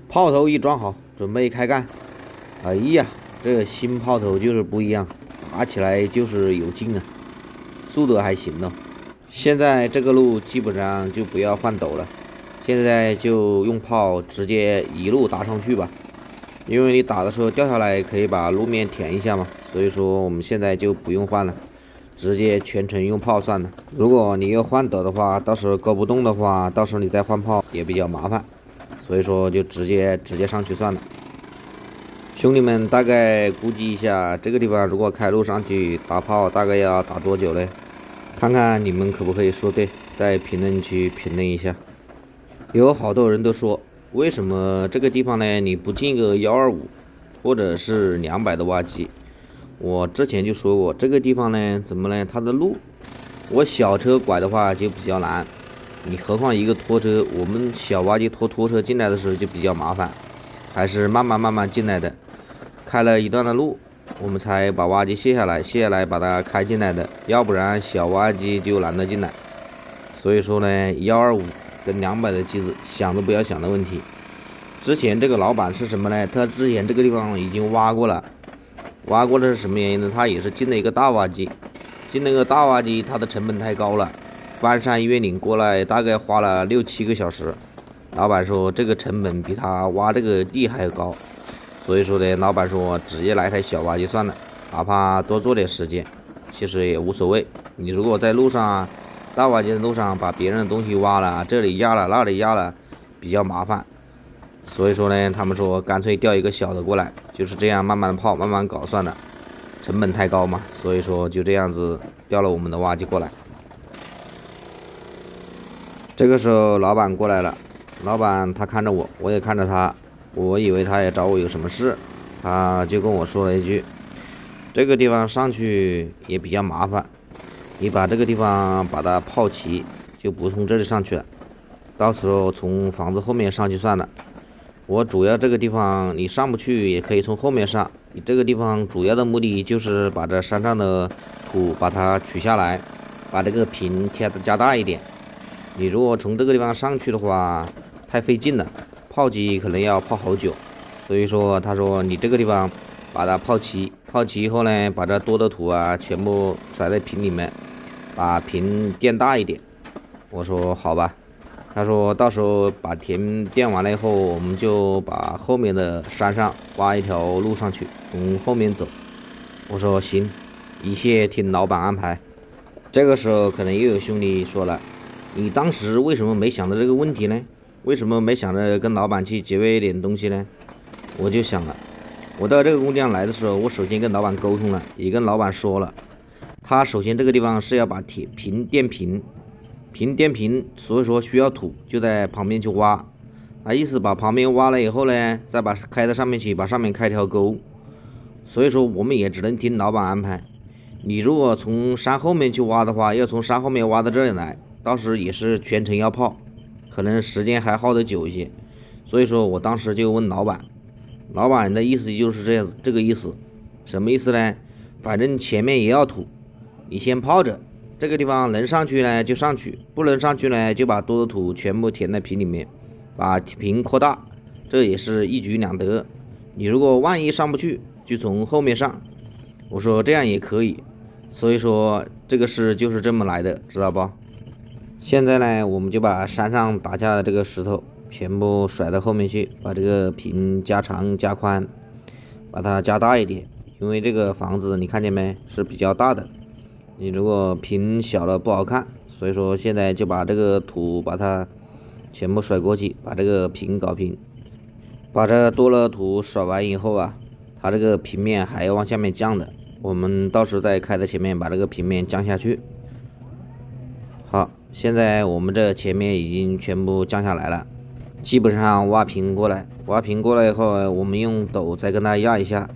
炮头一装好，准备开干。哎呀，这个新炮头就是不一样，打起来就是有劲啊，速度还行呢。现在这个路基本上就不要换斗了，现在就用炮直接一路打上去吧。因为你打的时候掉下来可以把路面填一下嘛，所以说我们现在就不用换了，直接全程用炮算了。如果你要换斗的话，到时候勾不动的话，到时候你再换炮也比较麻烦。所以说就直接上去算了。兄弟们大概估计一下，这个地方如果开路上去打炮，大概要打多久嘞？看看你们可不可以说对，在评论区评论一下。有好多人都说，为什么这个地方呢你不进个125或者是200的挖机？我之前就说过，这个地方呢怎么呢？它的路，我小车拐的话就比较难。你何况一个拖车，我们小挖机拖车进来的时候就比较麻烦，还是慢慢进来的，开了一段的路，我们才把挖机卸下来把它开进来的，要不然小挖机就难得进来。所以说呢，125跟200的机子想都不要想的问题。之前这个老板是什么呢？他之前这个地方已经挖过了，挖过的是什么原因呢？他也是进了一个大挖机，进那个大挖机，它的成本太高了。翻山越岭过来大概花了6-7个小时，老板说这个成本比他挖这个地还要高，所以说呢，老板说直接来台小挖机算了，哪怕多做点时间，其实也无所谓。你如果在路上大挖机的路上把别人的东西挖了，这里压了那里压了，比较麻烦，所以说呢，他们说干脆调一个小的过来，就是这样慢慢的泡慢慢搞算了，成本太高嘛，所以说就这样子调了我们的挖机过来。这个时候老板过来了，老板他看着我，我也看着他，我以为他也找我有什么事，他就跟我说了一句，这个地方上去也比较麻烦，你把这个地方把它泡齐，就不从这里上去了，到时候从房子后面上去算了。我主要这个地方你上不去也可以从后面上，你这个地方主要的目的就是把这山上的土把它取下来，把这个坪加大一点。你如果从这个地方上去的话太费劲了，泡机可能要泡好久，所以说他说你这个地方把它泡齐以后呢，把这多的土啊全部甩在坪里面，把坪垫大一点。我说好吧，他说到时候把田垫完了以后，我们就把后面的山上挖一条路上去，从后面走。我说行，一切听老板安排。这个时候可能又有兄弟说了，你当时为什么没想到这个问题呢？为什么没想着跟老板去节约一点东西呢？我就想了，我到这个工地上来的时候，我首先跟老板沟通了，也跟老板说了，他首先这个地方是要把坪垫平，所以说需要土，就在旁边去挖。意思把旁边挖了以后呢，再把开到上面去，把上面开条沟。所以说我们也只能听老板安排。你如果从山后面去挖的话，要从山后面挖到这里来，到时也是全程要泡，可能时间还耗得久一些。所以说我当时就问老板，老板的意思就是这样子，这个意思。什么意思呢？反正前面也要土，你先泡着，这个地方能上去呢就上去，不能上去呢就把多的土全部填在坪里面，把坪扩大，这也是一举两得。你如果万一上不去，就从后面上。我说这样也可以，所以说这个事就是这么来的，知道不？现在呢，我们就把山上打下的这个石头全部甩到后面去，把这个坪加长加宽，把它加大一点。因为这个房子你看见没，是比较大的，你如果坪小了不好看，所以说现在就把这个土把它全部甩过去，把这个坪搞平。把这多了土甩完以后啊，它这个平面还要往下面降的，我们到时候再开在前面把这个平面降下去。好，现在我们这前面已经全部降下来了，基本上挖平过来以后，我们用斗再跟它压一下。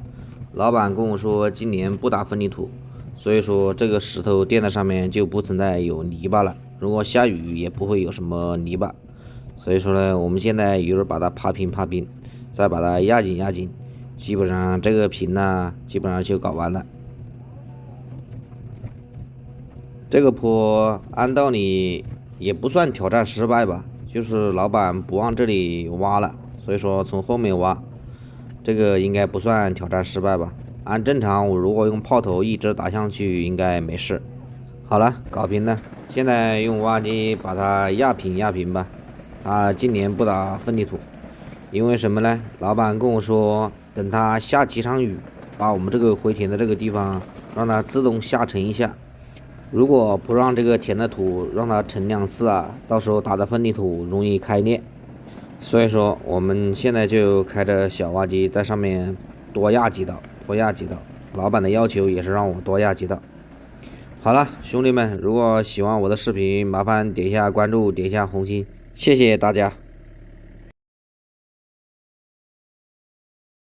老板跟我说今年不打分离土，所以说这个石头垫在上面就不存在有泥巴了，如果下雨也不会有什么泥巴。所以说呢，我们现在一会儿把它趴平，再把它压紧，基本上这个坪呢基本上就搞完了。这个坡按道理也不算挑战失败吧，就是老板不往这里挖了，所以说从后面挖，这个应该不算挑战失败吧。按正常我如果用炮头一直打上去应该没事。好了，搞平了，现在用挖机把它压平吧。他今年不打分地图，因为什么呢？老板跟我说，等他下几场雨，把我们这个回填的这个地方让它自动下沉一下。如果不让这个填的土让它沉2次啊，到时候打的分地图容易开裂。所以说我们现在就开着小挖机在上面多压几道。老板的要求也是让我多压几道。好了，兄弟们，如果喜欢我的视频，麻烦点一下关注，点一下红心，谢谢大家。